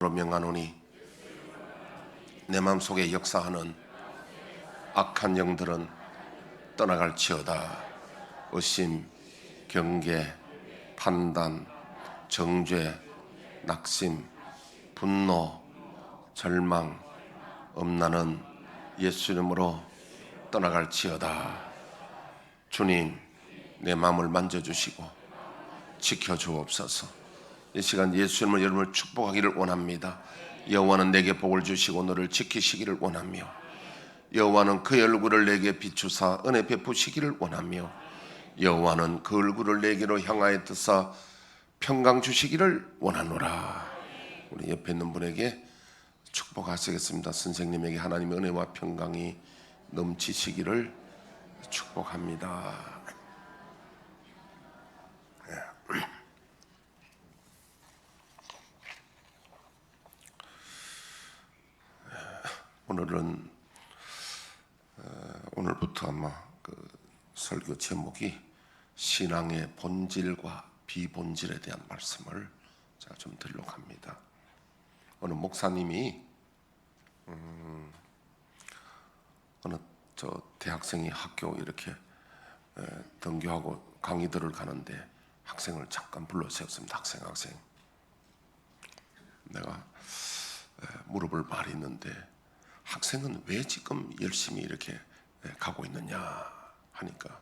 명하노니 내 마음속에 역사하는 악한 영들은 떠나갈지어다. 의심, 경계, 판단, 정죄, 낙심, 분노, 절망, 엄나는 예수 이름으로 떠나갈지어다. 주님, 내 마음을 만져주시고 지켜주옵소서. 이 시간 예수 이름으로 여러분을 축복하기를 원합니다. 여호와는 내게 복을 주시고 너를 지키시기를 원하며, 여호와는 그의 얼굴을 내게 비추사 은혜 베푸시기를 원하며, 여호와는 그 얼굴을 내게로 향하여 뜨사 평강 주시기를 원하노라. 우리 옆에 있는 분에게 축복하시겠습니다. 선생님에게 하나님의 은혜와 평강이 넘치시기를 축복합니다. 오늘부터 아마 그 설교 제목이 신앙의 본질과 비본질에 대한 말씀을 제가 좀 드리려고 합니다. 어느 목사님이 어느 대학생이 학교 이렇게 등교하고 강의들을 가는데 학생을 잠깐 불러 세웠습니다. 학생 내가 물어볼 말이 있는데, 학생은 왜 지금 열심히 이렇게 가고 있느냐 하니까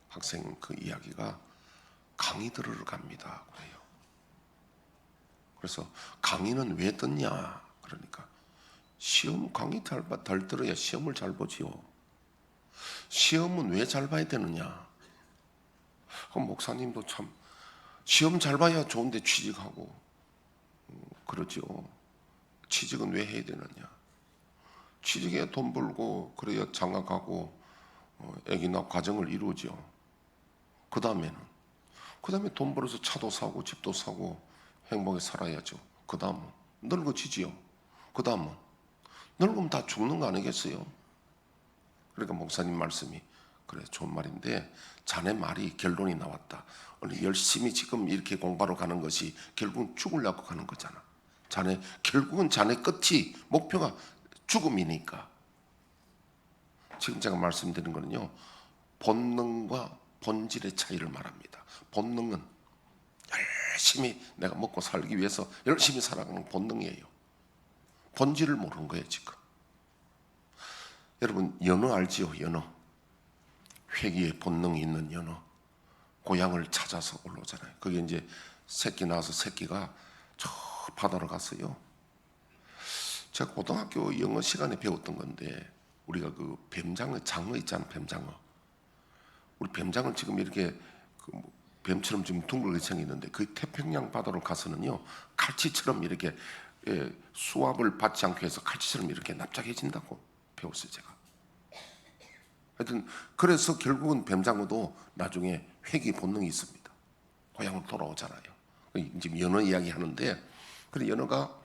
학생 그 이야기가 강의 들으러 갑니다 그래요. 그래서 강의는 왜 듣냐 그러니까 시험 강의 잘 들어야 시험을 잘 보지요. 시험은 왜 잘 봐야 되느냐. 그럼 목사님도 참 시험 잘 봐야 좋은데 취직하고 그러죠. 취직은 왜 해야 되느냐. 취직에 돈 벌고 그래야 장가가고 애기 낳고 가정을 이루죠. 그 다음에 돈 벌어서 차도 사고 집도 사고 행복하게 살아야죠. 그 다음은 늙어지지요. 그 다음은 늙으면 다 죽는 거 아니겠어요? 그러니까 목사님 말씀이 그래 좋은 말인데, 자네 말이 결론이 나왔다. 열심히 지금 이렇게 공부하러 가는 것이 결국은 죽으려고 가는 거잖아. 결국은 자네 끝이 목표가 죽음이니까. 지금 제가 말씀드린 거는요, 본능과 본질의 차이를 말합니다. 본능은 열심히 내가 먹고 살기 위해서 열심히 살아가는 본능이에요. 본질을 모르는 거예요 지금. 여러분 연어 알지요? 연어. 회귀의 본능이 있는 연어. 고향을 찾아서 올라오잖아요. 그게 이제 새끼 낳아서 새끼가 저 바다로 갔어요. 제가 고등학교 영어 시간에 배웠던 건데, 우리가 그 장어 있잖아요. 뱀장어. 우리 뱀장어는 지금 이렇게 뱀처럼 지금 둥글게 생겼는데, 그 태평양 바다로 가서는요 칼치처럼 이렇게 수압을 받지 않기 위해서 칼치처럼 이렇게 납작해진다고 배웠어요 제가. 하여튼 그래서 결국은 뱀장어도 나중에 회귀 본능이 있습니다. 고향으로 돌아오잖아요. 지금 연어 이야기 하는데, 그래 연어가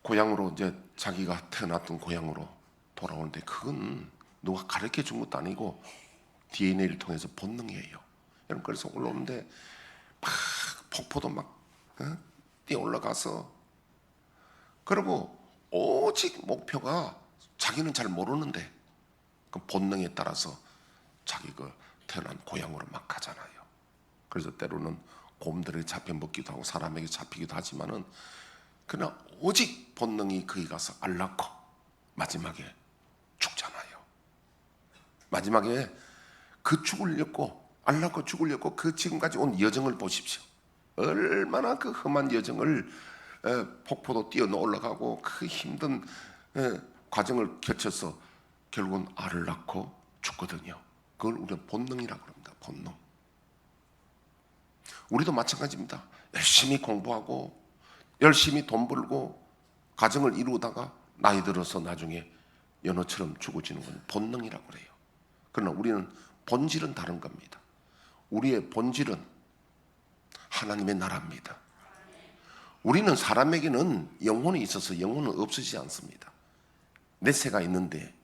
고향으로 이제 자기가 태어났던 고향으로 돌아오는데, 그건 누가 가르쳐 준 것도 아니고 DNA를 통해서 본능이에요. 여러분 그래서 올라오는데 막 폭포도 막 뛰어 올라가서, 그리고 오직 목표가 자기는 잘 모르는데 그 본능에 따라서 자기 그 태어난 고향으로 막 가잖아요. 그래서 때로는 곰들에게 잡혀 먹기도 하고 사람에게 잡히기도 하지만은, 그러나 오직 본능이 거기 가서 앓고 마지막에 죽잖아요. 마지막에 그 앓고 죽으려고 그 지금까지 온 여정을 보십시오. 얼마나 그 험한 여정을 폭포도 뛰어 올라가고 그 힘든 과정을 거쳐서 결국은 알을 낳고 죽거든요. 그걸 우리가 본능이라고 합니다. 본능. 우리도 마찬가지입니다. 열심히 공부하고 열심히 돈 벌고 가정을 이루다가 나이 들어서 나중에 연어처럼 죽어지는 건 본능이라고 그래요. 그러나 우리는 본질은 다른 겁니다. 우리의 본질은 하나님의 나라입니다. 우리는 사람에게는 영혼이 있어서 영혼은 없어지지 않습니다. 내세가 있는데,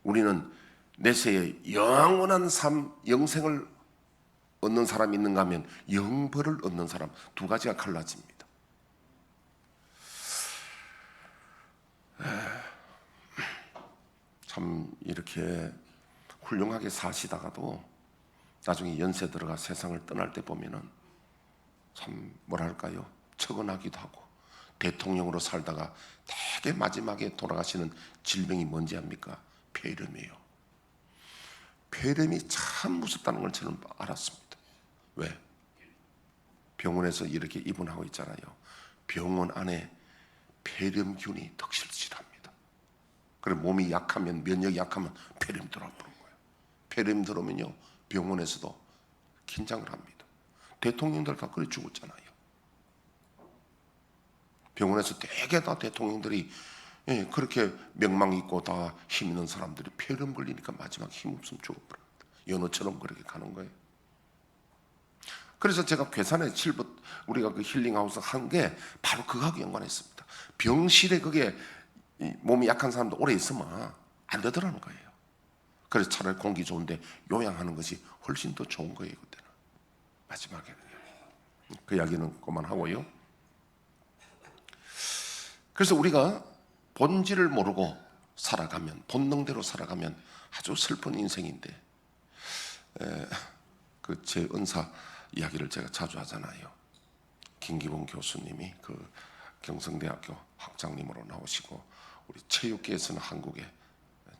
우리는 내세의 영원한 삶, 영생을 얻는 사람이 있는가 하면 영벌을 얻는 사람, 두 가지가 갈라집니다. 이렇게 훌륭하게 사시다가도 나중에 연세 들어가 세상을 떠날 때 보면은 참 뭐랄까요, 처근하기도 하고, 대통령으로 살다가 되게 마지막에 돌아가시는 질병이 뭔지 압니까? 폐렴이에요. 폐렴이 참 무섭다는 걸 저는 알았습니다. 왜? 병원에서 이렇게 입원하고 있잖아요. 병원 안에 폐렴균이 덕실질합니다. 그리고 몸이 약하면, 면역이 약하면 폐렴 들어보는 거예요. 폐렴 들어오면요, 병원에서도 긴장을 합니다. 대통령들 다 그래 죽었잖아요. 병원에서 되게 다 대통령들이 그렇게 명망 있고 다 힘 있는 사람들이 폐렴 걸리니까 마지막 힘 없으면 죽어버립니다. 연어처럼 그렇게 가는 거예요. 그래서 제가 괴산에 우리가 그 힐링하우스 한 게 바로 그거하고 연관했습니다. 병실에 그게 몸이 약한 사람도 오래 있으면 안 되더라는 거예요. 그래서 차라리 공기 좋은데 요양하는 것이 훨씬 더 좋은 거예요. 그때는 마지막에는. 그 이야기는 그만하고요. 그래서 우리가 본질을 모르고 살아가면, 본능대로 살아가면 아주 슬픈 인생인데, 그 제 은사 이야기를 제가 자주 하잖아요. 김기봉 교수님이 그 경성대학교 학장님으로 나오시고, 우리 체육계에서는 한국에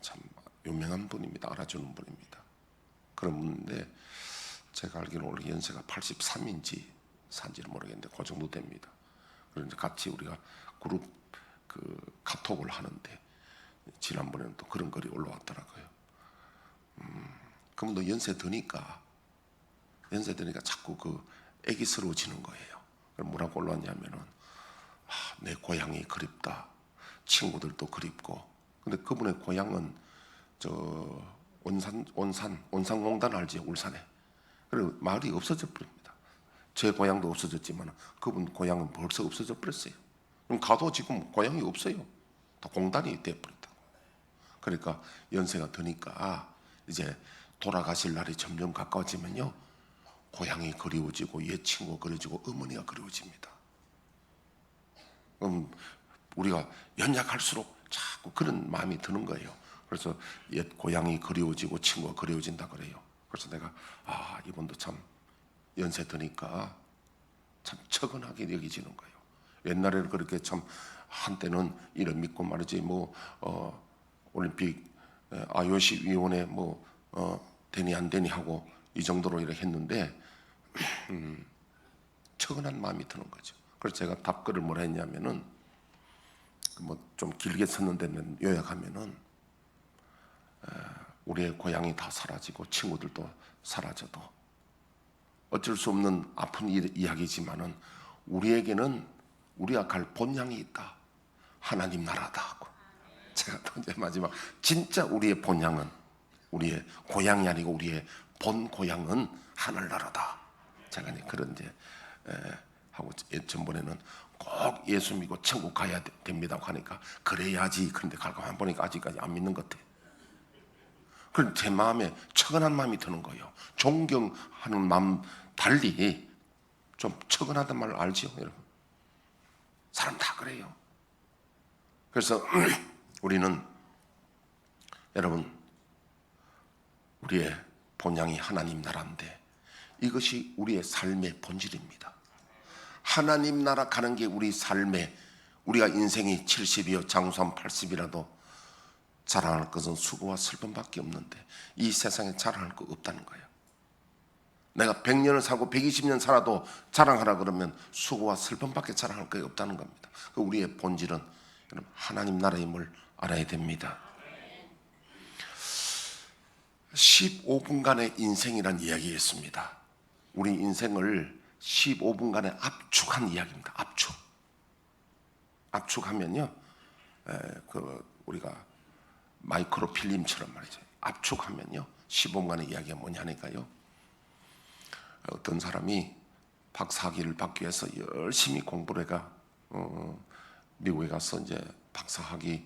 참 유명한 분입니다. 알아주는 분입니다. 그런데 제가 알기로는 원래 연세가 83인지 산지를 모르겠는데 그 정도 됩니다. 그런데 같이 우리가 그룹 그 카톡을 하는데 지난번에는 또 그런 글이 올라왔더라고요. 그럼 너 연세 드니까 자꾸 그 애기스러워지는 거예요. 그럼 뭐라고 올라왔냐면은, 내 고향이 그립다, 친구들도 그립고. 근데 그분의 고향은 저 온산공단 알지? 울산에. 그리고 마을이 없어져 버립니다. 제 고향도 없어졌지만 그분 고향은 벌써 없어져 버렸어요. 그럼 가도 지금 고향이 없어요. 다 공단이 돼버렸다. 그러니까 연세가 드니까 이제 돌아가실 날이 점점 가까워지면요, 고향이 그리워지고 옛 친구가 그리워지고 어머니가 그리워집니다. 그럼 우리가 연약할수록 자꾸 그런 마음이 드는 거예요. 그래서 옛 고향이 그리워지고 친구가 그리워진다 그래요. 그래서 내가 이분도 참 연세 드니까 참 처근하게 여기지는 거예요. 옛날에는 그렇게 참 한때는 이런 믿고 말이지 올림픽 IOC 위원회 되니 안 되니 하고 이 정도로 이렇게 했는데 처근한 마음이 드는 거죠. 그래서 제가 답글을 뭐라 했냐면은 좀 길게 썼는데 요약하면은 우리의 고향이 다 사라지고 친구들도 사라져도 어쩔 수 없는 아픈 이야기지만은 우리에게는 우리가 갈 본향이 있다. 하나님 나라다 하고. 제가 또 이제 마지막 진짜 우리의 본향은 우리의 고향이 아니고 우리의 본 고향은 하늘나라다. 제가 그런 이제 하고 전번에는 꼭 예수 믿고 천국 가야 됩니다 하니까 그래야지. 그런데 가만 보니까 아직까지 안 믿는 것 같아. 그럼 제 마음에 처근한 마음이 드는 거예요. 존경하는 마음 달리 좀 처근하단 말을 알죠, 여러분? 사람 다 그래요. 그래서 우리는 여러분, 우리의 본향이 하나님 나라인데 이것이 우리의 삶의 본질입니다. 하나님 나라 가는 게 우리 삶의, 우리가 인생이 70이요 장수한 80이라도 자랑할 것은 수고와 슬픔밖에 없는데 이 세상에 자랑할 거 없다는 거예요. 내가 100년을 살고 120년 살아도 자랑하라 그러면 수고와 슬픔밖에 자랑할 거 없다는 겁니다. 우리의 본질은 하나님 나라임을 알아야 됩니다. 15분간의 인생이란 이야기였습니다. 우리 인생을 15분간에 압축한 이야기입니다. 압축하면요, 우리가 마이크로 필름처럼 말이죠. 압축하면요, 15분간의 이야기가 뭐냐니까요. 어떤 사람이 박사학위를 받기 위해서 열심히 공부를 해가 미국에 가서 이제 박사학위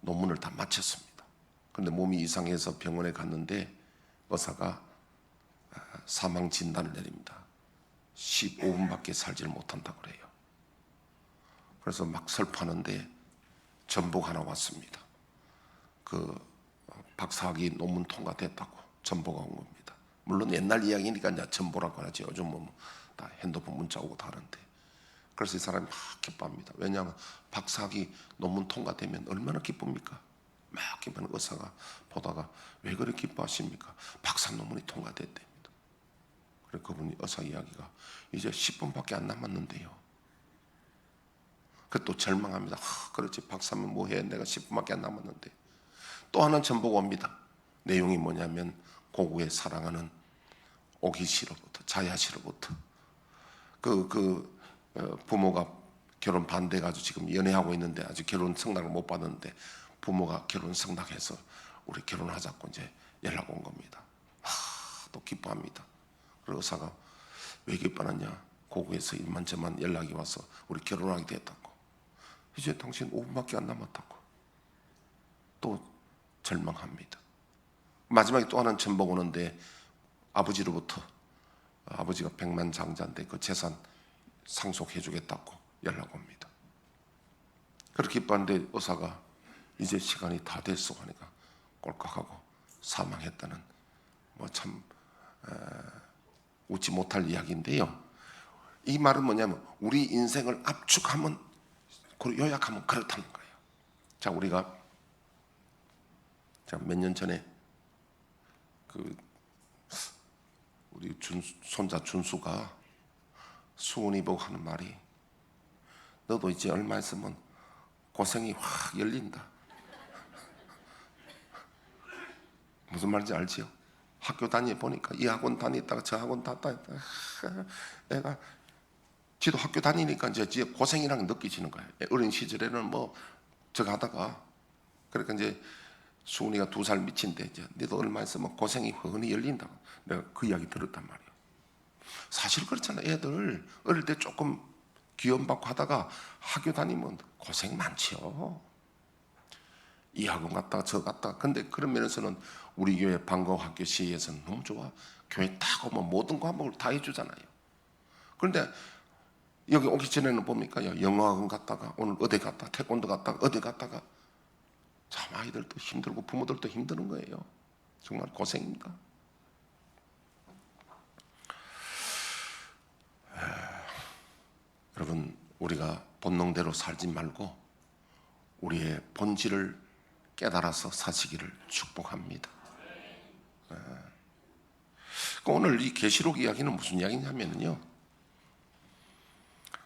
논문을 다 마쳤습니다. 그런데 몸이 이상해서 병원에 갔는데 의사가 사망 진단을 내립니다. 15분밖에 살지를 못한다고 그래요. 그래서 막 슬퍼하는데 전보가 하나 왔습니다. 그 박사학위 논문 통과됐다고 전보가 온 겁니다. 물론 옛날 이야기니까 이제 전보라고 하지, 요즘은 다 핸드폰 문자 오고 다른데. 그래서 이 사람이 막 기뻐합니다. 왜냐하면 박사학위 논문 통과되면 얼마나 기쁩니까? 막 기뻐하는 의사가 보다가 왜 그렇게 기뻐하십니까? 박사 논문이 통과됐답니다. 그래서 그분이 의사 이야기가 이제 10분밖에 안 남았는데요. 그 또 절망합니다. 그렇지, 박사면 뭐해, 내가 10분밖에 안 남았는데. 또 하나는 전보가 옵니다. 내용이 뭐냐면 고국에 사랑하는 오기씨로부터, 자야씨로부터 부모가 결혼 반대해가지고 지금 연애하고 있는데 아직 결혼 승낙을 못 받았는데 부모가 결혼 승낙해서 우리 결혼하자고 이제 연락 온 겁니다. 또 기뻐합니다. 그리고 의사가 왜 기뻐하냐? 고국에서 이만저만 연락이 와서 우리 결혼하게 됐다고. 이제 당신 5분밖에 안 남았다고. 또 절망합니다. 마지막에 또 하나는 전보가 오는데 아버지로부터, 아버지가 백만장자인데 그 재산 상속해 주겠다고 연락 옵니다. 그렇게 기뻐하는데 의사가 이제 시간이 다 됐어 하니까 꼴깍하고 사망했다는 참 웃지 못할 이야기인데요. 이 말은 뭐냐면 우리 인생을 압축하면, 요약하면 그렇다는 거예요. 자, 우리가 몇 년 전에 우리 손자 준수가 수은이 보고 하는 말이, 너도 이제 얼마 있으면 고생이 확 열린다. 무슨 말인지 알지요? 학교 다녀보니까 이 학원 다녔다가 저 학원 다녔다가 애가 지도 학교 다니니까 이제 고생이라는 게 느껴지는 거예요. 어린 시절에는 뭐 저거 하다가, 그러니까 이제 수은이가 2살 미친데 이제 너도 얼마 있으면 고생이 훤히 열린다. 내가 그 이야기 들었단 말이에요. 사실 그렇잖아. 애들 어릴 때 조금 귀염받고 하다가 학교 다니면 고생 많지요. 이 학원 갔다가 저 갔다가. 근데 그런 면에서는 우리 교회 방과후 학교 시에서는 너무 좋아. 교회 딱 오면 모든 과목을 다 해주잖아요. 그런데 여기 오기 전에는 뭡니까? 영어학원 갔다가 오늘 어디 갔다가 태권도 갔다가 어디 갔다가. 참 아이들도 힘들고 부모들도 힘드는 거예요. 정말 고생입니다. 여러분, 우리가 본능대로 살지 말고 우리의 본질을 깨달아서 사시기를 축복합니다. 오늘 이 계시록 이야기는 무슨 이야기냐면요,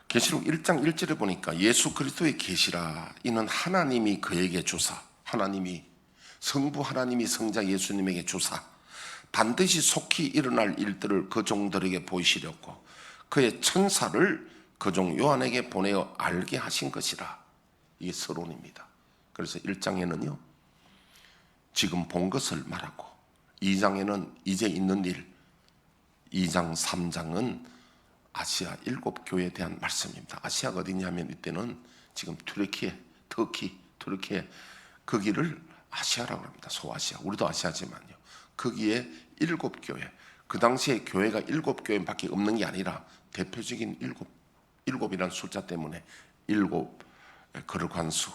계시록 1장 1절에 보니까 예수 그리스도의 계시라, 이는 하나님이 그에게 주사, 하나님이, 성부 하나님이 성자 예수님에게 주사 반드시 속히 일어날 일들을 그 종들에게 보이시렸고 그의 천사를 그 종 요한에게 보내어 알게 하신 것이라. 이게 서론입니다. 그래서 1장에는요 지금 본 것을 말하고, 2장에는 이제 있는 일, 2장 3장은 아시아 7교회에 대한 말씀입니다. 아시아가 어디냐면 이때는 지금 터키 거기를 아시아라고 합니다. 소아시아. 우리도 아시아지만요. 거기에 7교회, 그 당시에 교회가 7교회밖에 없는 게 아니라 대표적인 7이라는 숫자 때문에 7 거룩한수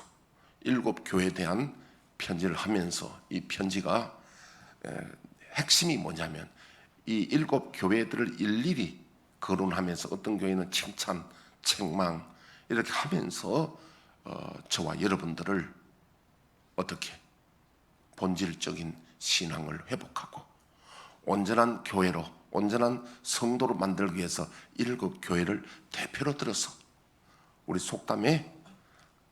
7교회에 대한 편지를 하면서, 이 편지가 핵심이 뭐냐면 이 7교회들을 일일이 거론하면서 어떤 교회는 칭찬, 책망 이렇게 하면서 저와 여러분들을 어떻게 본질적인 신앙을 회복하고 온전한 교회로, 온전한 성도로 만들기 위해서 7교회를 대표로 들어서, 우리 속담에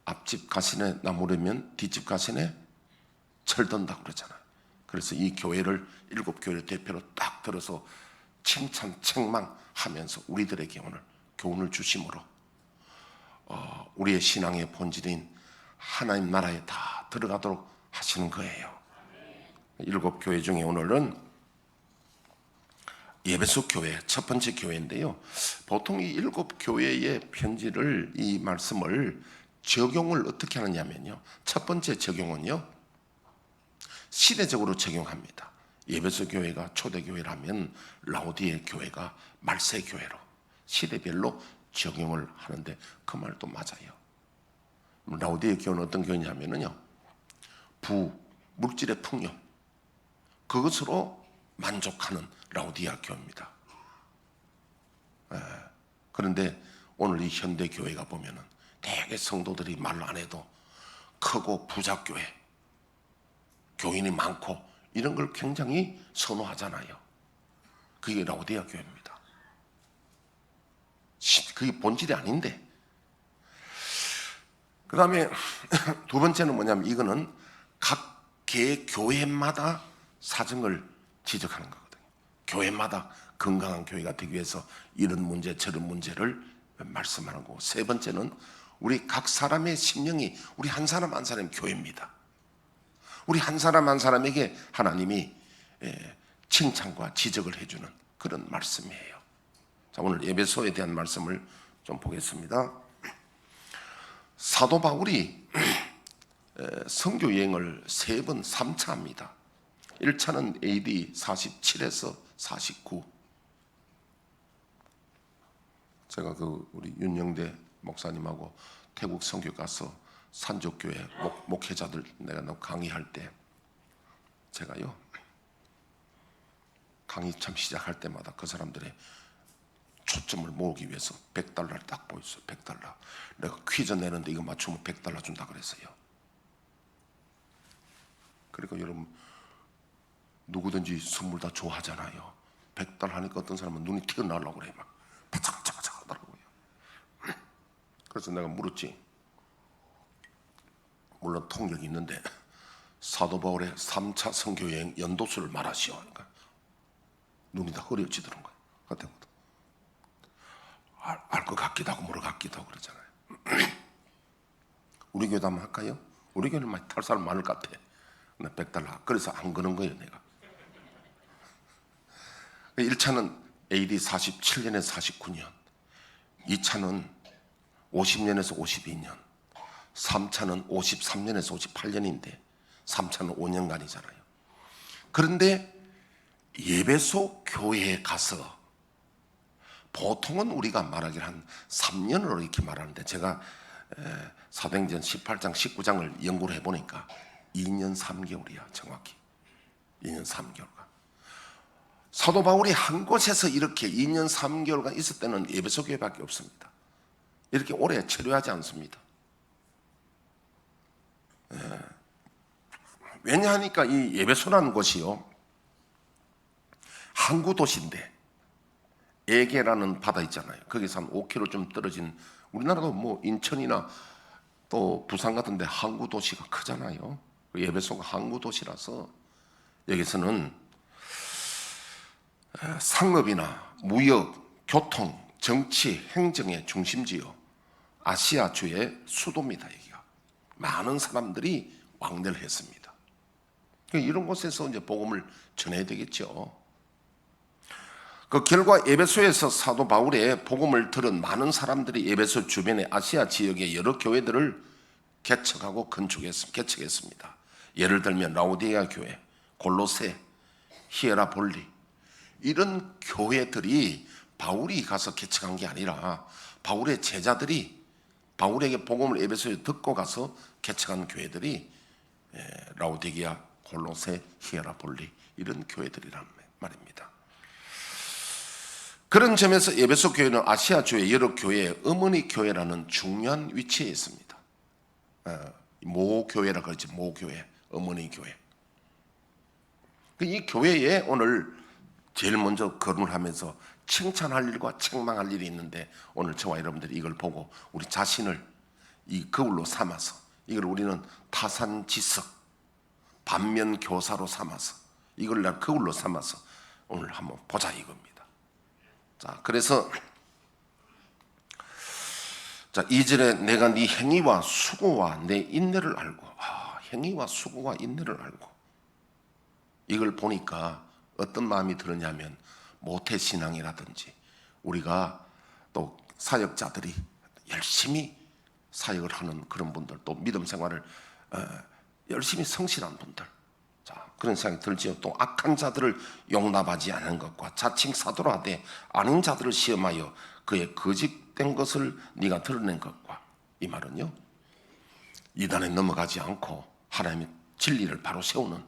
앞집 가시네 나무르면 뒷집 가시네 철든다고 그러잖아요. 그래서 이 교회를 7교회를 대표로 딱 들어서 칭찬, 책망하면서 우리들에게 오늘 교훈을 주심으로 우리의 신앙의 본질인 하나님 나라에 다 들어가도록 하시는 거예요. 7교회 중에 오늘은 에베소 교회, 첫 번째 교회인데요, 보통 이 7교회의 편지를, 이 말씀을 적용을 어떻게 하느냐면요, 첫 번째 적용은요 시대적으로 적용합니다. 에베소 교회가 초대교회라면 라오디에 교회가 말세 교회로 시대별로 적용을 하는데 그 말도 맞아요. 라오디에 교회는 어떤 교회냐면요, 물질의 풍요, 그것으로 만족하는 라오디아 교회입니다. 그런데 오늘 이 현대 교회가 보면은 대개 성도들이 말로 안 해도 크고 부자 교회, 교인이 많고 이런 걸 굉장히 선호하잖아요. 그게 라오디아 교회입니다. 그게 본질이 아닌데. 그 다음에 두 번째는 뭐냐면 이거는 각 개 교회마다 사정을 지적하는 거거든요. 교회마다 건강한 교회가 되기 위해서 이런 문제 저런 문제를 말씀하는 거고, 세 번째는 우리 각 사람의 심령이 우리 한 사람 한 사람의 교회입니다. 우리 한 사람 한 사람에게 하나님이 칭찬과 지적을 해주는 그런 말씀이에요. 자, 오늘 에베소에 대한 말씀을 좀 보겠습니다. 사도 바울이 선교 여행을 3번 3차 합니다. 1차는 AD 47에서 49. 제가 우리 윤영대 목사님하고 태국 선교 가서 산족교회 목회자들 내가 강의할 때 제가요 강의 참 시작할 때마다 그 사람들의 초점을 모으기 위해서 $100를 딱 보였어요. $100. 내가 퀴즈 내는데 이거 맞추면 $100 준다 그랬어요. 그러니까 여러분 누구든지 선물 다 좋아하잖아요. $100 하니까 어떤 사람은 눈이 튀어나오려고 그래. 막 바짝바짝 하더라고요. 그래서 내가 물었지. 물론 통역이 있는데 사도 바울의 3차 선교여행 연도수를 말하시오. 그러니까 눈이 다 흐려지더란 거예요. 그때부터 알 것 같기도 하고 모를 것 같기도 하고 그러잖아요. 우리 교회도 한번 할까요? 우리 교회는 많이 탈 사람 많을 것 같아. 나 $100. 그래서 안 거는 거예요, 내가. 1차는 AD 47년에서 49년, 2차는 50년에서 52년, 3차는 53년에서 58년인데 3차는 5년간이잖아요. 그런데 예배소 교회에 가서 보통은 우리가 말하기를 한 3년으로 이렇게 말하는데 제가 사도행전 18장 19장을 연구를 해보니까 2년 3개월이야 정확히. 2년 3개월간. 사도 바울이 한 곳에서 이렇게 2년 3개월간 있을 때는 예배소 교회밖에 없습니다. 이렇게 오래 체류하지 않습니다. 왜냐하니까 이 예배소라는 곳이요 항구 도시인데 에게라는 바다 있잖아요. 거기서 한 5km 좀 떨어진, 우리나라도 뭐 인천이나 또 부산 같은 데 항구 도시가 크잖아요. 예배소가 항구 도시라서 여기서는 상업이나 무역, 교통, 정치, 행정의 중심지요. 아시아주의 수도입니다. 여기가 많은 사람들이 왕래를 했습니다. 이런 곳에서 이제 복음을 전해야 되겠죠. 그 결과 에베소에서 사도 바울의 복음을 들은 많은 사람들이 에베소 주변의 아시아 지역의 여러 교회들을 개척하고 개척했습니다. 예를 들면 라오디게아 교회, 골로새, 히에라볼리, 이런 교회들이 바울이 가서 개척한 게 아니라 바울의 제자들이 바울에게 복음을 에베소에 듣고 가서 개척한 교회들이 라오디게아, 골로새, 히에라볼리 이런 교회들이란 말입니다. 그런 점에서 에베소 교회는 아시아주의 여러 교회의 어머니 교회라는 중요한 위치에 있습니다. 모교회라 그러지, 모교회, 어머니 교회. 이 교회에 오늘 제일 먼저 거론을 하면서 칭찬할 일과 책망할 일이 있는데, 오늘 저와 여러분들이 이걸 보고 우리 자신을 이 거울로 삼아서, 이걸 우리는 타산지석, 반면교사로 삼아서, 이걸 난 거울로 삼아서 오늘 한번 보자 이겁니다. 자, 그래서 자, 2절에 내가 네 행위와 수고와 내 인내를 알고, 행위와 수고와 인내를 알고, 이걸 보니까 어떤 마음이 들었냐면 모태신앙이라든지 우리가 또 사역자들이 열심히 사역을 하는 그런 분들, 또 믿음 생활을 열심히 성실한 분들, 자, 그런 생각이 들지요. 또 악한 자들을 용납하지 않은 것과 자칭 사도라 하되 아닌 자들을 시험하여 그의 거짓된 것을 네가 드러낸 것과, 이 말은요 이단에 넘어가지 않고 하나님의 진리를 바로 세우는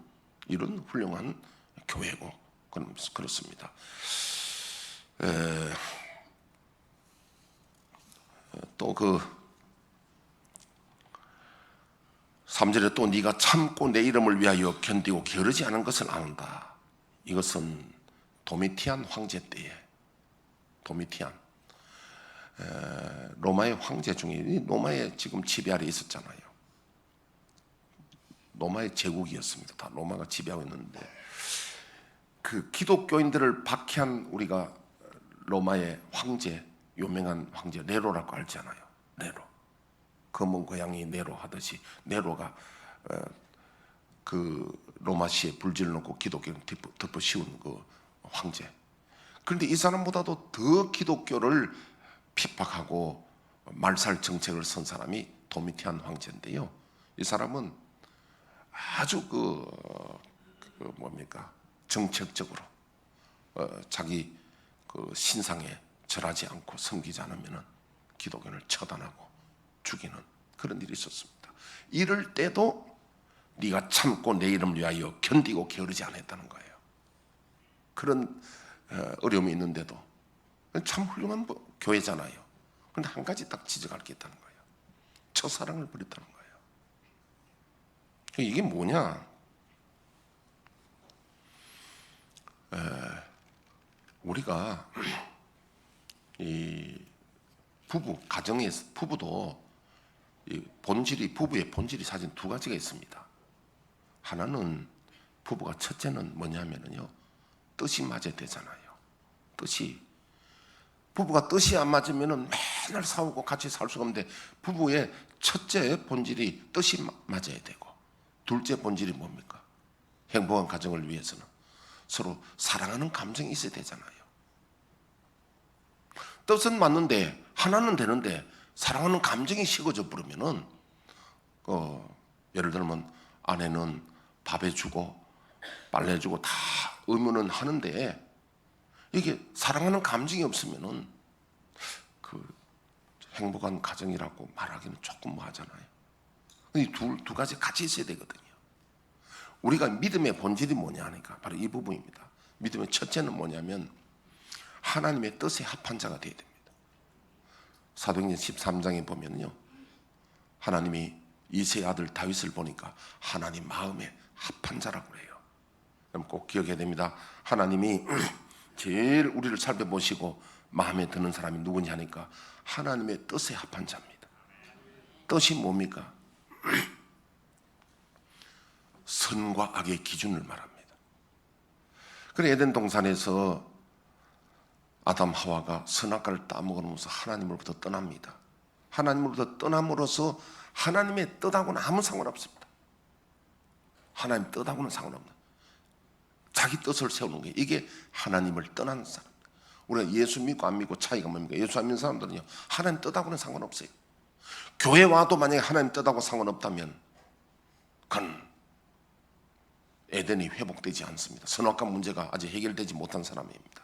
이런 훌륭한 교회고 그렇습니다. 또 그 3절에 또 네가 참고 내 이름을 위하여 견디고 게으르지 않은 것을 안다. 이것은 도미티안 황제 때에 도미티안 로마의 황제 중에 로마의 지금 지배 아래 있었잖아요. 로마의 제국이었습니다. 다 로마가 지배하고 있는데 그 기독교인들을 박해한 우리가 로마의 황제, 유명한 황제 네로라고 알잖아요. 네로. 검은 고양이 네로 하듯이 네로가 그 로마시에 불질을 놓고 기독교를 덮어 씌운 그 황제. 그런데 이 사람보다도 더 기독교를 핍박하고 말살 정책을 선 사람이 도미티안 황제인데요. 이 사람은 아주 뭡니까 정책적으로 자기 그 신상에 절하지 않고 섬기지 않으면은 기독교를 처단하고 죽이는 그런 일이 있었습니다. 이럴 때도 네가 참고 내 이름을 위하여 견디고 게으르지 않았다는 거예요. 그런 어려움이 있는데도 참 훌륭한 교회잖아요. 그런데 한 가지 딱 지적할 게 있다는 거예요. 첫사랑을 버렸다는 거예요. 이게 뭐냐? 우리가 이 부부 가정에서 부부도 부부의 본질이 사실 두 가지가 있습니다. 하나는 부부가 첫째는 뭐냐면요, 뜻이 맞아야 되잖아요. 부부가 뜻이 안 맞으면은 맨날 싸우고 같이 살 수가 없는데 부부의 첫째 본질이 뜻이 맞아야 되고 둘째 본질이 뭡니까? 행복한 가정을 위해서는 서로 사랑하는 감정이 있어야 되잖아요. 뜻은 맞는데 하나는 되는데 사랑하는 감정이 식어져 버리면은 예를 들면 아내는 밥 해주고 빨래 해주고 다 의무는 하는데 이게 사랑하는 감정이 없으면은 그 행복한 가정이라고 말하기는 조금 뭐하잖아요. 이 두 가지 같이 있어야 되거든요. 우리가 믿음의 본질이 뭐냐 하니까 바로 이 부분입니다. 믿음의 첫째는 뭐냐면 하나님의 뜻에 합한 자가 되어야 됩니다. 사도행전 13장에 보면요, 하나님이 이새의 아들 다윗을 보니까 하나님 마음에 합한 자라고 그래요. 그럼 꼭 기억해야 됩니다. 하나님이 제일 우리를 살펴보시고 마음에 드는 사람이 누구냐 하니까 하나님의 뜻에 합한 자입니다. 뜻이 뭡니까? 선과 악의 기준을 말합니다. 그래 에덴 동산에서 아담 하와가 선악과를 따먹으면서 하나님으로부터 떠납니다. 하나님으로부터 떠남으로써 하나님의 뜻하고는 아무 상관없습니다. 하나님 뜻하고는 상관없는 자기 뜻을 세우는 게 이게 하나님을 떠나는 사람. 우리가 예수 믿고 안 믿고 차이가 뭡니까? 예수 안 믿는 사람들은요, 하나님 뜻하고는 상관없어요. 교회 와도 만약에 하나님 뜻하고 상관없다면 그건 에덴이 회복되지 않습니다. 선악과 문제가 아직 해결되지 못한 사람입니다.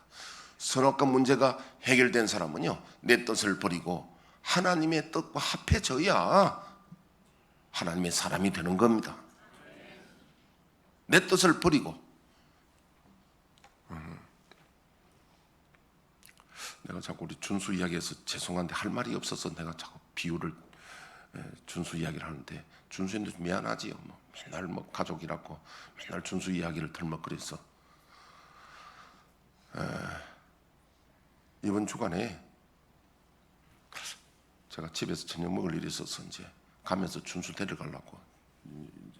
선악과 문제가 해결된 사람은요, 내 뜻을 버리고 하나님의 뜻과 합해져야 하나님의 사람이 되는 겁니다. 내 뜻을 버리고 내가 자꾸 우리 준수 이야기에서 죄송한데 할 말이 없어서 내가 자꾸 비유를 준수 이야기를 하는데 준수인데 좀 미안하지요. 맨날 가족이라고 맨날 준수 이야기를 들먹거려서 이번 주간에 제가 집에서 저녁 먹을 일이 있어서 이제 가면서 준수 데려가려고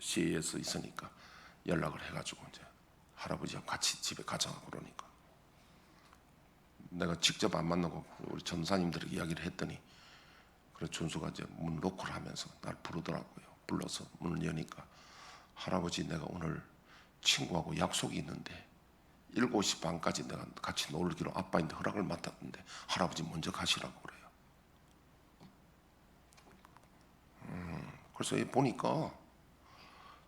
시에서 있으니까 연락을 해가지고 이제 할아버지하고 같이 집에 가자고 그러니까 내가 직접 안 만나고 우리 전사님들에게 이야기를 했더니 그래 준수가 이제 문 노크를 하면서 날 부르더라고요. 불러서 문을 여니까 할아버지 내가 오늘 친구하고 약속이 있는데 7시 반까지 내가 같이 놀기로 아빠인데 허락을 맡았는데 할아버지 먼저 가시라고 그래요. 그래서 보니까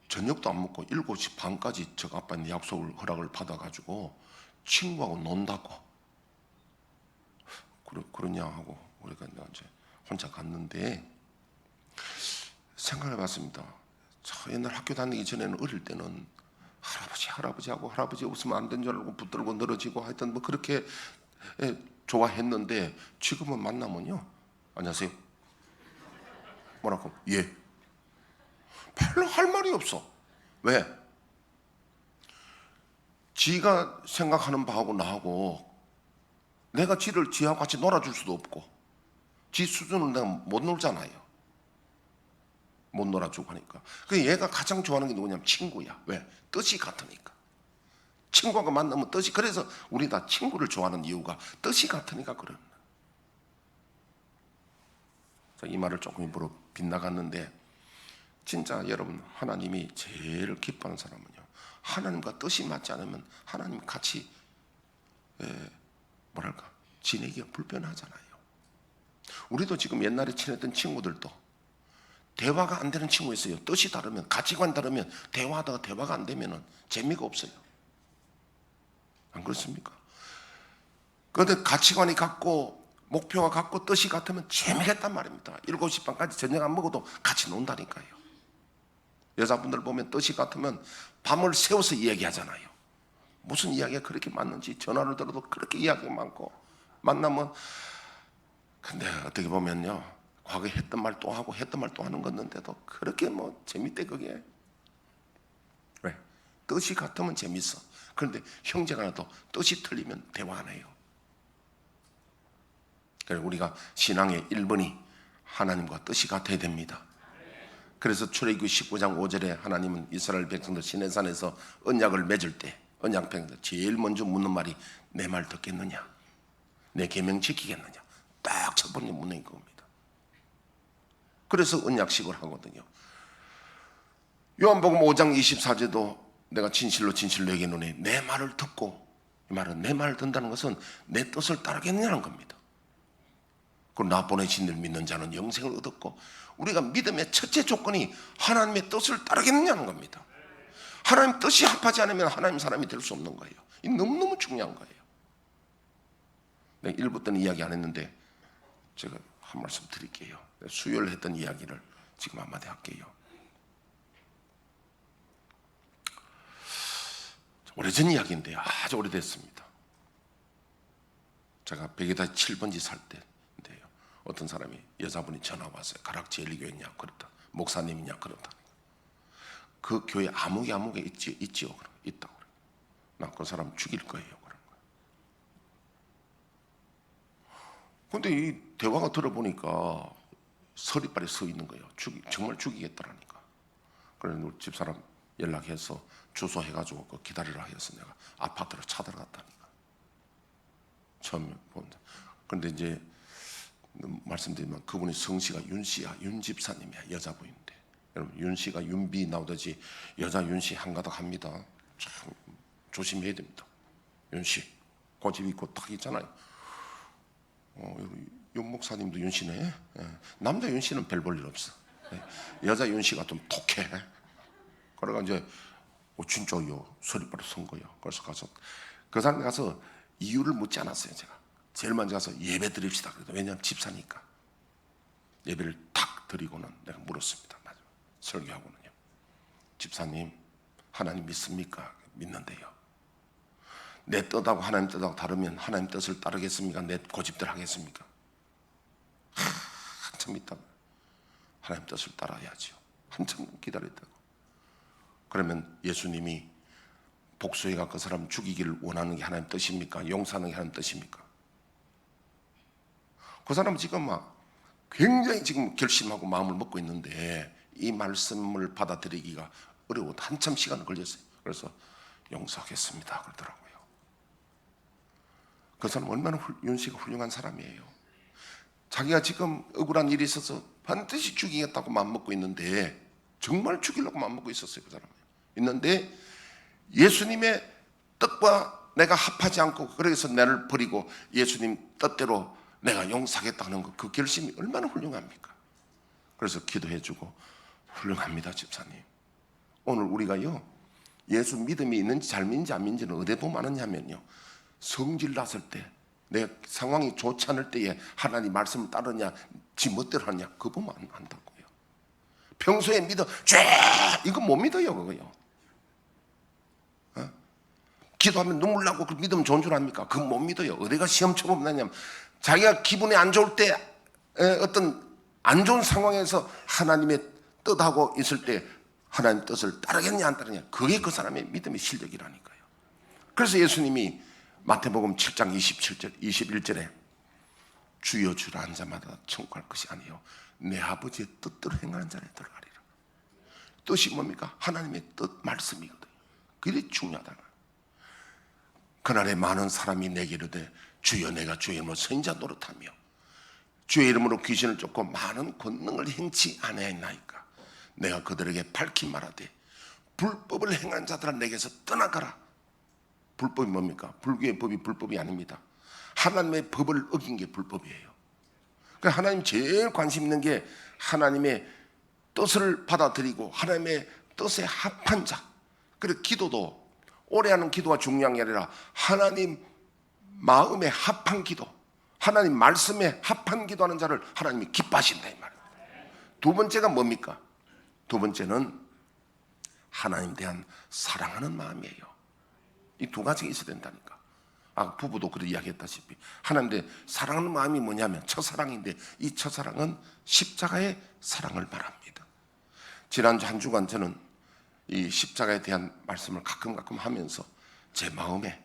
저녁도 안 먹고 7시 반까지 저 아빠인데 약속을 허락을 받아가지고 친구하고 논다고 그러냐 하고 우리가 이제 혼자 갔는데 생각해 봤습니다. 저 옛날 학교 다니기 전에는 어릴 때는 할아버지 할아버지하고 할아버지 웃으면 안 되는 줄 알고 붙들고 늘어지고 하여튼 뭐 그렇게 좋아했는데 지금은 만나면요, 안녕하세요, 뭐라고? 예. 별로 할 말이 없어. 왜? 지가 생각하는 바하고 나하고 내가 지하고 같이 놀아줄 수도 없고 지 수준으로 내가 못 놀잖아요. 못 놀아주고 하니까. 그 얘가 가장 좋아하는 게 누구냐면 친구야. 왜? 뜻이 같으니까. 친구가 만나면 뜻이, 그래서 우리 다 친구를 좋아하는 이유가 뜻이 같으니까 그런. 이 말을 조금 일부러 빗나갔는데, 진짜 여러분, 하나님이 제일 기뻐하는 사람은요, 하나님과 뜻이 맞지 않으면 하나님 같이 뭐랄까 지내기가 불편하잖아요. 우리도 지금 옛날에 친했던 친구들도 대화가 안 되는 친구 있어요. 뜻이 다르면, 가치관 다르면 대화하다가 대화가 안 되면 재미가 없어요. 안 그렇습니까? 그런데 가치관이 같고 목표가 같고 뜻이 같으면 재미있단 말입니다. 7시 반까지 저녁 안 먹어도 같이 논다니까요. 여자분들 보면 뜻이 같으면 밤을 새워서 이야기하잖아요. 무슨 이야기가 그렇게 많는지 전화를 들어도 그렇게 이야기가 많고, 만나면 근데 어떻게 보면요, 과거에 했던 말 또 하고 했던 말 또 하는 건데도 그렇게 뭐 재밌대 그게. 왜? 뜻이 같으면 재밌어. 그런데 형제가 나도 뜻이 틀리면 대화 안 해요. 그래서 우리가 신앙의 1번이 하나님과 뜻이 같아야 됩니다. 그래서 출애굽기 19장 5절에 하나님은 이스라엘 백성들 시내산에서 언약을 맺을 때 언약 백성들 제일 먼저 묻는 말이 내 말 듣겠느냐, 내 계명 지키겠느냐, 딱 첫 번째 묻는 겁니다. 그래서 언약식을 하거든요. 요한복음 5장 24절도 내가 진실로 진실로 얘기하노니 내 말을 듣고, 이 말은 내 말을 듣는다는 것은 내 뜻을 따르겠느냐는 겁니다. 그리고 나 보내신 일 믿는 자는 영생을 얻었고, 우리가 믿음의 첫째 조건이 하나님의 뜻을 따르겠느냐는 겁니다. 하나님 뜻이 합하지 않으면 하나님 사람이 될 수 없는 거예요. 이 너무너무 중요한 거예요. 내가 1부 때는 이야기 안 했는데 제가 한 말씀 드릴게요. 수요일 했던 이야기를 지금 한마디 할게요. 오래전 이야기인데요, 아주 오래됐습니다. 제가 백에다 7번지 살 때인데요, 어떤 사람이, 여자분이 전화 왔어요. 가락지 엘리교회냐 그렇다, 목사님이냐 그렇다. 그 교회 아무개 있지요? 있다고. 난 그 사람 죽일 거예요. 그런 거예요. 근데 이 대화가 들어보니까 서리빨에 서 있는 거예요. 정말 죽이겠다라니까. 그래서 우리 집사람 연락해서 주소 해가지고 그 기다리라 해서 내가 아파트로 찾아갔다니까. 처음에 본다. 그런데 이제 말씀드리면 그분이 성씨가 윤씨야, 윤 집사님이야, 여자분인데. 여러분, 윤씨가 윤비 나오듯이 여자 윤씨 한가닥 합니다. 참 조심해야 됩니다. 윤씨 고집 있고 딱 있잖아요. 윤 목사님도 윤씨네. 남자 윤씨는 별 볼 일 없어. 여자 윤씨가 좀 독해. 그래가 이제 진짜요, 서리빨에 선 거예요. 그래서 가서 그 사람 가서 이유를 묻지 않았어요. 제가 제일 먼저 가서 예배 드립시다. 왜냐하면 집사니까. 예배를 탁 드리고는 내가 물었습니다. 맞아. 설교하고는요, 집사님 하나님 믿습니까? 믿는데요. 내 뜻하고 하나님 뜻하고 다르면 하나님 뜻을 따르겠습니까? 내 고집대로 하겠습니까? 한참 있다가 하나님 뜻을 따라야죠. 한참 기다렸다고. 그러면 예수님이 복수해가 그 사람 죽이기를 원하는 게 하나님 뜻입니까? 용서하는 게 하나님 뜻입니까? 그 사람은 지금 막 굉장히 지금 결심하고 마음을 먹고 있는데 이 말씀을 받아들이기가 어려워. 한참 시간을 걸렸어요. 그래서 용서하겠습니다 그러더라고요. 그 사람 얼마나 윤씨가 훌륭한 사람이에요. 자기가 지금 억울한 일이 있어서 반드시 죽이겠다고 마음먹고 있는데, 정말 죽이려고 마음먹고 있었어요. 그 사람이 있는데 예수님의 뜻과 내가 합하지 않고, 그래서 나를 버리고 예수님 뜻대로 내가 용서하겠다는 그 결심이 얼마나 훌륭합니까? 그래서 기도해주고, 훌륭합니다 집사님. 오늘 우리가요, 예수 믿음이 있는지 잘 믿는지 안 믿는지는 어디에 보면 아느냐면요, 성질 났을 때, 내 상황이 좋지 않을 때에 하나님 말씀을 따르냐 지 멋대로 하냐, 그거 보면 안 한다고요. 평소에 믿어 이거 못 믿어요 그거요. 기도하면 눈물 나고 그 믿으면 좋은 줄 압니까? 그건 못 믿어요. 어디가 시험처럼 나냐면 자기가 기분이 안 좋을 때 어떤 안 좋은 상황에서 하나님의 뜻하고 있을 때 하나님 뜻을 따르겠냐 안 따르냐, 그게 그 사람의 믿음의 실력이라니까요. 그래서 예수님이 마태복음 7장 27절 21절에 주여 주라 한 자마다 천국 갈 것이 아니요 내 아버지의 뜻대로 행하는 자를 들어가리라. 뜻이 뭡니까? 하나님의 뜻 말씀이거든요. 그게 중요하다. 그날에 많은 사람이 내게 이르되 주여 내가 주의 이름으로 선지자 노릇하며 주의 이름으로 귀신을 쫓고 많은 권능을 행치 아니하였나이까. 내가 그들에게 밝히 말하되 불법을 행한 자들아 내게서 떠나가라. 불법이 뭡니까? 불교의 법이 불법이 아닙니다. 하나님의 법을 어긴 게 불법이에요. 그러니까 하나님 제일 관심 있는 게 하나님의 뜻을 받아들이고 하나님의 뜻에 합한 자. 그래서 기도도 오래 하는 기도가 중요한 게 아니라 하나님 마음에 합한 기도, 하나님 말씀에 합한 기도하는 자를 하나님이 기뻐하신다 이 말입니다. 두 번째가 뭡니까? 두 번째는 하나님에 대한 사랑하는 마음이에요. 이 두 가지가 있어야 된다니까. 부부도 그렇게 이야기했다시피 하나님에 대한 사랑하는 마음이 뭐냐면 첫사랑인데 이 첫사랑은 십자가의 사랑을 말합니다. 지난주 한 주간 저는 이 십자가에 대한 말씀을 가끔 하면서 제 마음에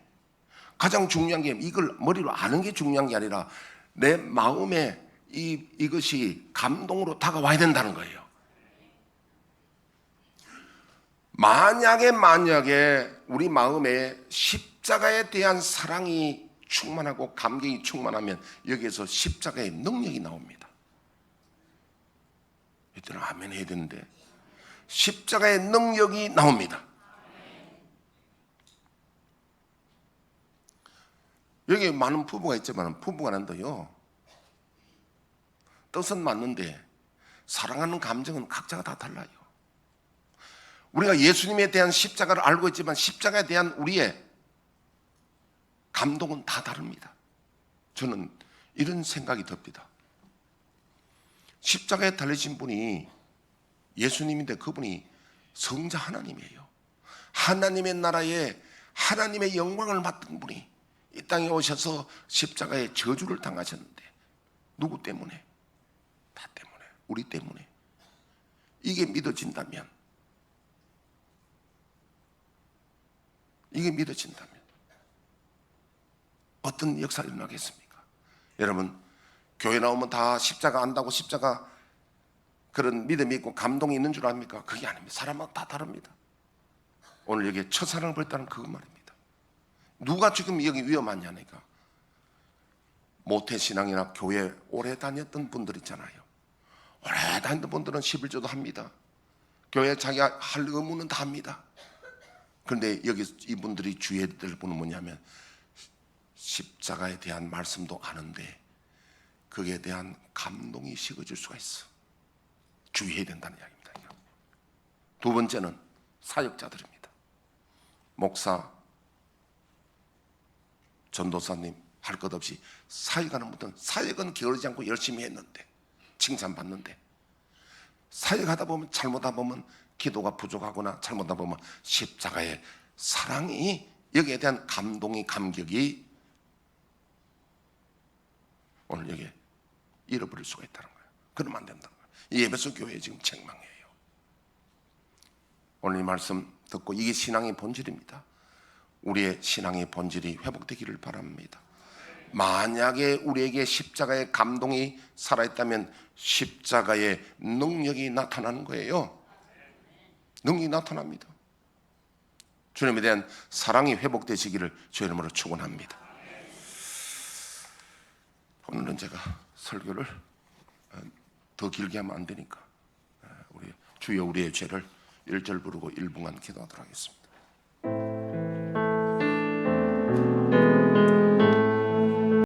가장 중요한 게 이걸 머리로 아는 게 중요한 게 아니라 내 마음에 이것이 감동으로 다가와야 된다는 거예요. 만약에 우리 마음에 십자가에 대한 사랑이 충만하고 감격이 충만하면 여기에서 십자가의 능력이 나옵니다. 이때는 아멘 해야 되는데 십자가의 능력이 나옵니다. 여기 많은 부부가 있지만 부부간에도요 뜻은 맞는데 사랑하는 감정은 각자가 다 달라요. 우리가 예수님에 대한 십자가를 알고 있지만 십자가에 대한 우리의 감동은 다 다릅니다. 저는 이런 생각이 듭니다. 십자가에 달리신 분이 예수님인데 그분이 성자 하나님이에요. 하나님의 나라에 하나님의 영광을 맡은 분이 이 땅에 오셔서 십자가에 저주를 당하셨는데 누구 때문에? 나 때문에, 우리 때문에. 이게 믿어진다면 어떤 역사가 일어나겠습니까? 여러분 교회 나오면 다 십자가 안다고 십자가 그런 믿음이 있고 감동이 있는 줄 압니까? 그게 아닙니다. 사람마다 다 다릅니다. 오늘 여기에 첫사랑을 벌였다는 그것 말입니다. 누가 지금 여기 위험하냐니까. 모태신앙이나 교회 오래 다녔던 분들 있잖아요. 오래 다녔던 분들은 11조도 합니다. 교회 자기가 할 의무는 다 합니다. 그런데 여기 이분들이 주의해야 될 분은 뭐냐면 십자가에 대한 말씀도 아는데 거기에 대한 감동이 식어질 수가 있어. 주의해야 된다는 이야기입니다. 두 번째는 사역자들입니다. 목사, 전도사님 할 것 없이 사역하는 분들은 사역은 게으르지 않고 열심히 했는데 칭찬받는데 사역하다 보면 잘못하다 보면 기도가 부족하거나 잘못하다 보면 십자가의 사랑이 여기에 대한 감동이 감격이 오늘 여기에 잃어버릴 수가 있다는 거예요. 그러면 안 된다는 거예요. 이 에베소 교회에 지금 책망이에요. 오늘 이 말씀 듣고 이게 신앙의 본질입니다. 우리의 신앙의 본질이 회복되기를 바랍니다. 만약에 우리에게 십자가의 감동이 살아있다면 십자가의 능력이 나타나는 거예요. 능력이 나타납니다. 주님에 대한 사랑이 회복되시기를 주의 이름으로 축원합니다. 오늘은 제가 설교를 더 길게 하면 안 되니까 우리 주여 우리의 죄를 1절 부르고 1분간 기도하도록 하겠습니다.